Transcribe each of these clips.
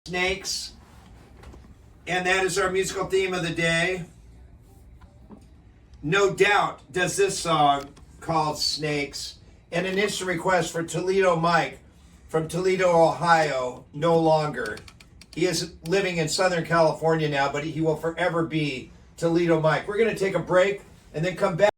Snakes, and that is our musical theme of the day. No doubt does this song called Snakes, and an instant request for Toledo Mike from Toledo, Ohio, no longer. He is living in Southern California now, but he will forever be Toledo Mike. We're going to take a break and then come back.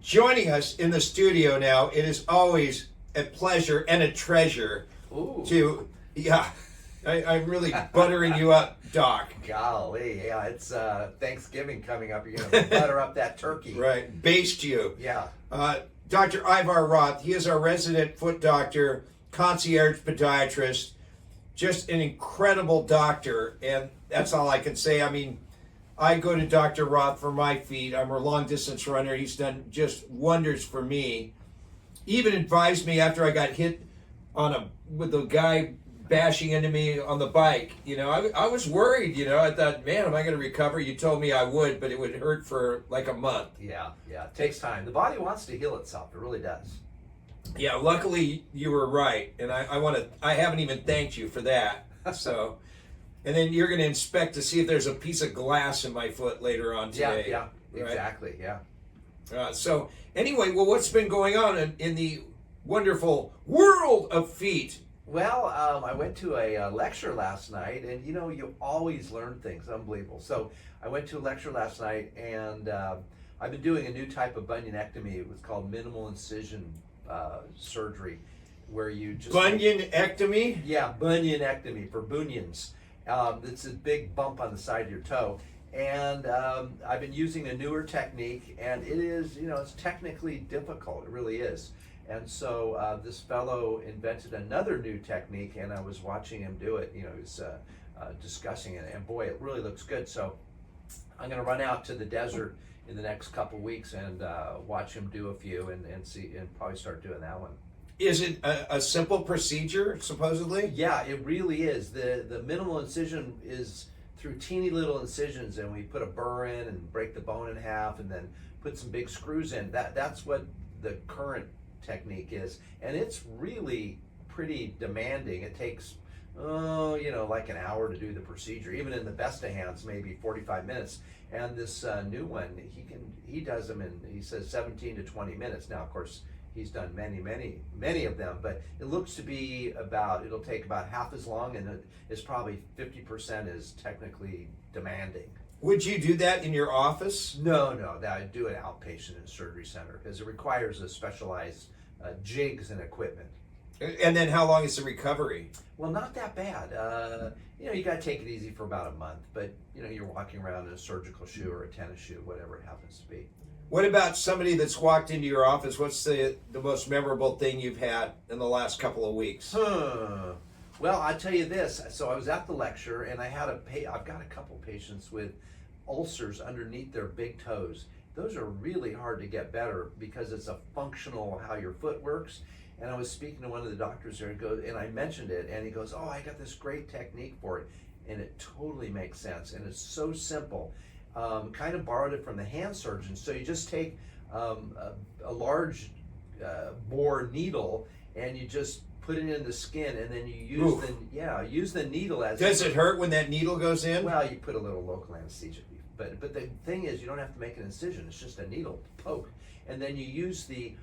Joining us in the studio now, it is always a pleasure and a treasure. Ooh. I'm really buttering you up, Doc. Golly, yeah, it's Thanksgiving coming up. You're going to butter up that turkey. Right, baste you. Yeah. Dr.Ivar Roth, he is our resident foot doctor, concierge podiatrist, just an incredible doctor, and that's all I can say. I mean, I go to Dr. Roth for my feet. I'm a long-distance runner. He's done just wonders for me. He even advised me after I got hit with the guy bashing into me on the bike. You know, I was worried, you know. I thought, man, am I going to recover? You told me I would, but it would hurt for like a month. Yeah, it takes time. The body wants to heal itself. It really does. Yeah, luckily you were right, and I haven't even thanked you for that. So, and then you're going to inspect to see if there's a piece of glass in my foot later on today. Yeah, right? exactly, yeah. So anyway, well, what's been going on in the wonderful world of feet? Well, I went to a lecture last night, and you know, you always learn things. Unbelievable. So I went to a lecture last night, and I've been doing a new type of bunionectomy. It was called minimal incision surgery, where you just Bunionectomy? Yeah, bunionectomy for bunions. It's a big bump on the side of your toe, and I've been using a newer technique, and it is, you know, it's technically difficult. It really is. And so this fellow invented another new technique, and I was watching him do it. You know, he was discussing it, and boy, it really looks good. So I'm going to run out to the desert in the next couple weeks and watch him do a few, and see, and probably start doing that one. Is it a simple procedure, supposedly? Yeah, it really is. The minimal incision is through teeny little incisions, and we put a burr in and break the bone in half, and then put some big screws in. That's what the current technique is, and it's really pretty demanding. It takes you know, like an hour to do the procedure. Even in the best of hands, maybe 45 minutes. And this new one, he does them in, he says, 17 to 20 minutes. Now, of course, he's done many of them, but it looks to be it'll take about half as long, and it's probably 50% is technically demanding. Would you do that in your office? No, I do it outpatient in a surgery center, because it requires a specialized jigs and equipment. And then how long is the recovery? Well, not that bad. You know, you got to take it easy for about a month, but you know, you're walking around in a surgical shoe or a tennis shoe, whatever it happens to be. What about somebody that's walked into your office? What's the most memorable thing you've had in the last couple of weeks? Well, I'll tell you this. So I was at the lecture, and I've got a couple patients with ulcers underneath their big toes. Those are really hard to get better because it's a functional how your foot works. And I was speaking to one of the doctors there, and I mentioned it, and he goes, "Oh, I got this great technique for it," and it totally makes sense, and it's so simple. Kind of borrowed it from the hand surgeon. So you just take a large bore needle, and you just put it in the skin, and then you use the needle as. Does it hurt when that needle goes in? Well, you put a little local anesthesia, but the thing is, you don't have to make an incision. It's just a needle poke, and then you use the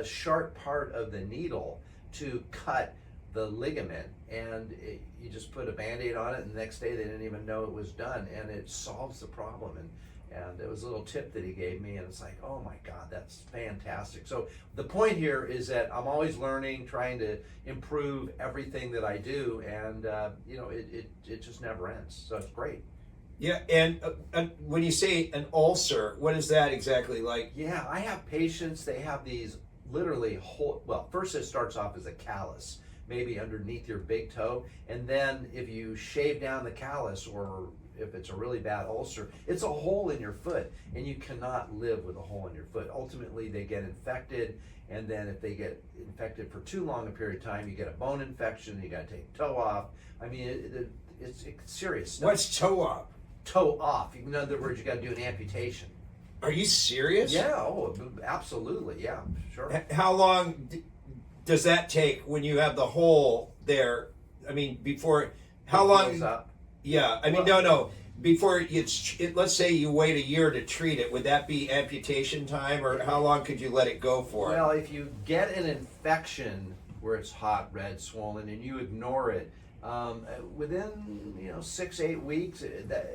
sharp part of the needle to cut the ligament, and you just put a Band-Aid on it, and the next day they didn't even know it was done, and it solves the problem. And it was a little tip that he gave me, and it's like, oh my God, that's fantastic. So the point here is that I'm always learning, trying to improve everything that I do, and you know, it just never ends. So it's great. Yeah, and when you say an ulcer, what is that exactly like? Yeah, I have patients, they have these literally well, first it starts off as a callus, maybe underneath your big toe, and then if you shave down the callus, or if it's a really bad ulcer, it's a hole in your foot, and you cannot live with a hole in your foot. Ultimately, they get infected, and then if they get infected for too long a period of time, you get a bone infection, you got to take the toe off. I mean, it's serious stuff. What's toe op? toe off. In other words, you got to do an amputation. Are you serious? Yeah, oh, absolutely, yeah, sure. How long does that take when you have the hole there? I mean, before, how It long? heals up. Yeah, I mean, no. Before let's say you wait a year to treat it, would that be amputation time, or how long could you let it go for? Well, if you get an infection where it's hot, red, swollen, and you ignore it, within 6-8 weeks,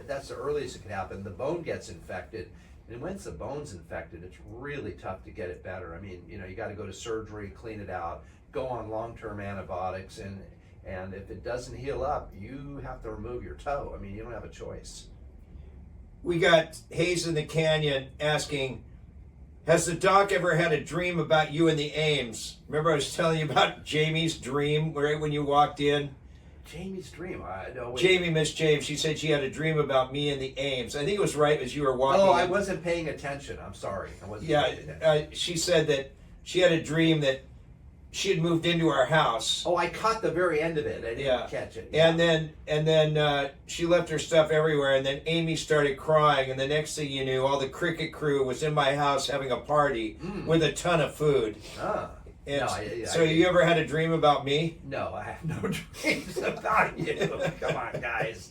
that's the earliest it can happen. The bone gets infected, and once the bone's infected, it's really tough to get it better. I mean, you got to go to surgery, clean it out, go on long-term antibiotics, and if it doesn't heal up, you have to remove your toe. I mean, you don't have a choice. We got Hayes in the Canyon asking, has the doc ever had a dream about you in the Ames? Remember I was telling you about Jamie's dream right when you walked in? Jamie's dream? I know. Jamie, Miss James, she said she had a dream about me in the Ames. I think it was right as you were walking in. I wasn't paying attention. I'm sorry. I wasn't paying attention. She said that she had a dream that she had moved into our house. Oh, I caught the very end of it. I didn't catch it. And then she left her stuff everywhere. And then Amy started crying. And the next thing you knew, all the cricket crew was in my house having a party with a ton of food. Ah. And you ever had a dream about me? No, I have no dreams about you. Come on, guys.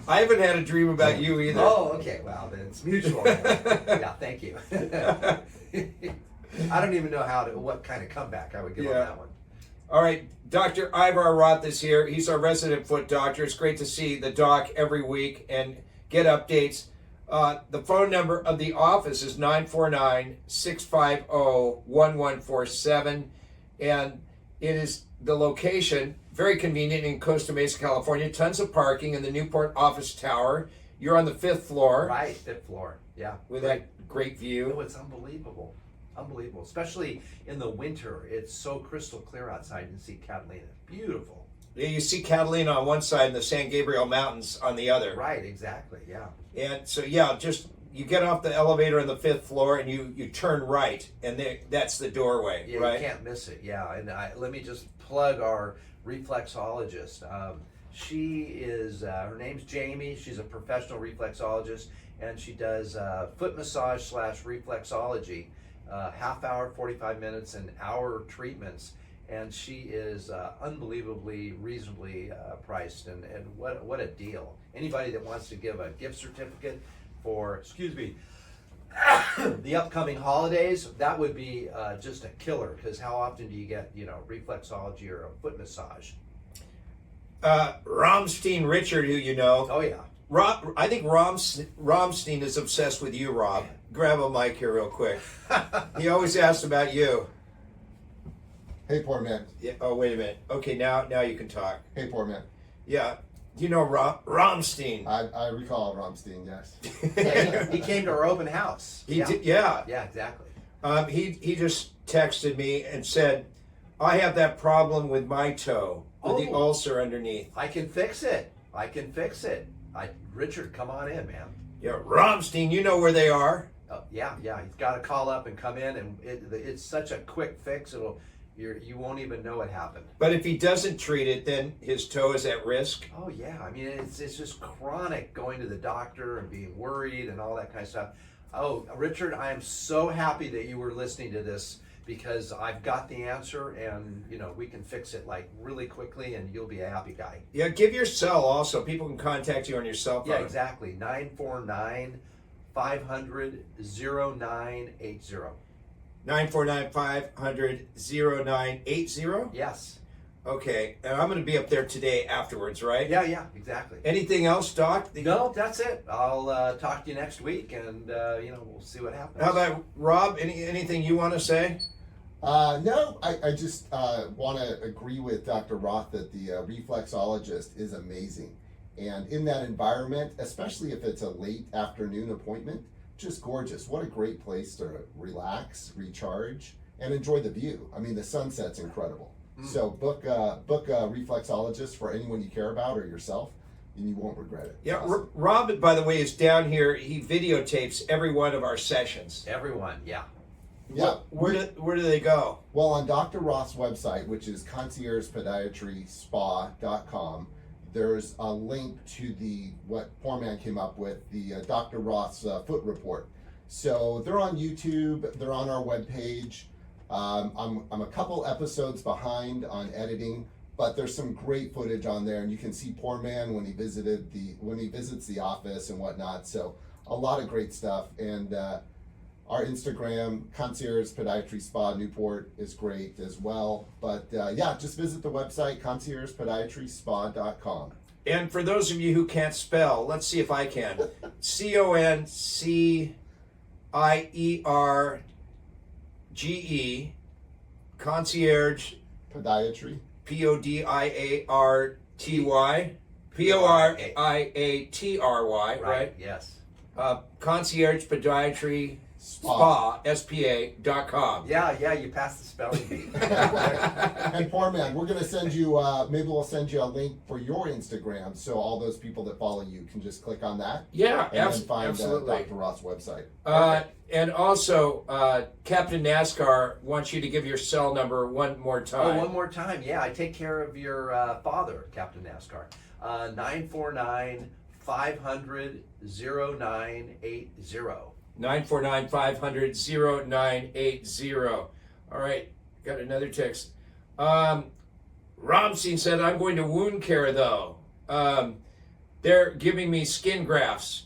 I haven't had a dream about you either. Oh, okay. Well, then it's mutual. Yeah, thank you. I don't even know what kind of comeback I would give on that one. All right, Dr. Ivar Roth is here. He's our resident foot doctor. It's great to see the doc every week and get updates. The phone number of the office is 949-650-1147. And it is the location, very convenient in Costa Mesa, California. Tons of parking in the Newport office tower. You're on the 5th floor. Right, 5th floor. Yeah. With that great view. Oh, it's unbelievable. Unbelievable. Especially in the winter. It's so crystal clear outside. You can see Catalina. Beautiful. Yeah, you see Catalina on one side and the San Gabriel Mountains on the other. Right, exactly, yeah. And so, just you get off the elevator on the 5th floor and you turn right, and that's the doorway, yeah, right? You can't miss it, yeah. And let me just plug our reflexologist. She is, her name's Jamie. She's a professional reflexologist, and she does foot massage / reflexology, half hour, 45 minutes, and hour treatments. And she is unbelievably reasonably priced, and what a deal. Anybody that wants to give a gift certificate for, the upcoming holidays, that would be just a killer, because how often do you get, reflexology or a foot massage? Romstein Richard, who you know. Oh, yeah. I think Romstein is obsessed with you, Rob. Grab a mic here real quick. He always asks about you. Hey, poor man. Yeah. Oh, wait a minute. Okay, now you can talk. Hey, poor man. Yeah. You know Romstein. I recall Romstein, yes. Yeah, he came to our open house. He did, yeah. Yeah, exactly. He just texted me and said, I have that problem with my toe, with the ulcer underneath. I can fix it. Richard, come on in, man. Yeah, Romstein, you know where they are. Oh, yeah. He's got to call up and come in, and it's such a quick fix. You won't even know what happened. But if he doesn't treat it, then his toe is at risk. Oh yeah, I mean it's just chronic going to the doctor and being worried and all that kind of stuff. Oh, Richard, I am so happy that you were listening to this, because I've got the answer, and we can fix it like really quickly, and you'll be a happy guy. Yeah, give your cell also. People can contact you on your cell phone. Yeah, exactly. 949-500-0980. 949-500-0980? Yes. Okay, and I'm going to be up there today afterwards, right? Yeah, exactly. Anything else, Doc? No, that's it. I'll talk to you next week, and we'll see what happens. How about Rob? Anything you want to say? No, I just want to agree with Dr. Roth that the reflexologist is amazing. And in that environment, especially if it's a late afternoon appointment, just gorgeous. What a great place to relax, recharge, and enjoy the view. I mean, the sunset's incredible. So book a reflexologist for anyone you care about or yourself, and you won't regret it. Yeah, Awesome. Rob, by the way, is down here. He videotapes every one of our sessions. Everyone, yeah. Yeah. Where do they go? Well, on Dr. Roth's website, which is conciergepodiatryspa.com, there's a link to what Poorman came up with, the Dr. Roth's foot report. So they're on YouTube, they're on our webpage. I'm a couple episodes behind on editing, but there's some great footage on there, and you can see Poorman when he visits the office and whatnot. So a lot of great stuff. And our Instagram, Concierge Podiatry Spa Newport, is great as well. But yeah, just visit the website, conciergepodiatryspa.com. And for those of you who can't spell, let's see if I can. CONCIERGE, Concierge, Podiatry. PODIARTY, PORIATRY, right? Yes. Concierge Podiatry Spa, SPA.com. Yeah, you passed the spelling bee. And Poorman, we're gonna send you. Maybe we'll send you a link for your Instagram, so all those people that follow you can just click on that. Yeah, and then find absolutely. Dr. Roth's website. And also, Captain NASCAR wants you to give your cell number one more time. Oh, one more time. Yeah, I take care of your father, Captain NASCAR. 949-500-0980. 949-500-0980. All right, got another text. Romstein said, I'm going to wound care, though. They're giving me skin grafts.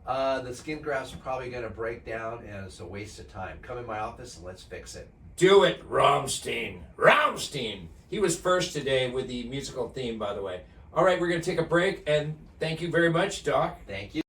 The skin grafts are probably going to break down, and it's a waste of time. Come in my office and let's fix it. Do it, Romstein. Romstein. He was first today with the musical theme, by the way. All right, we're going to take a break, and thank you very much, Doc. Thank you.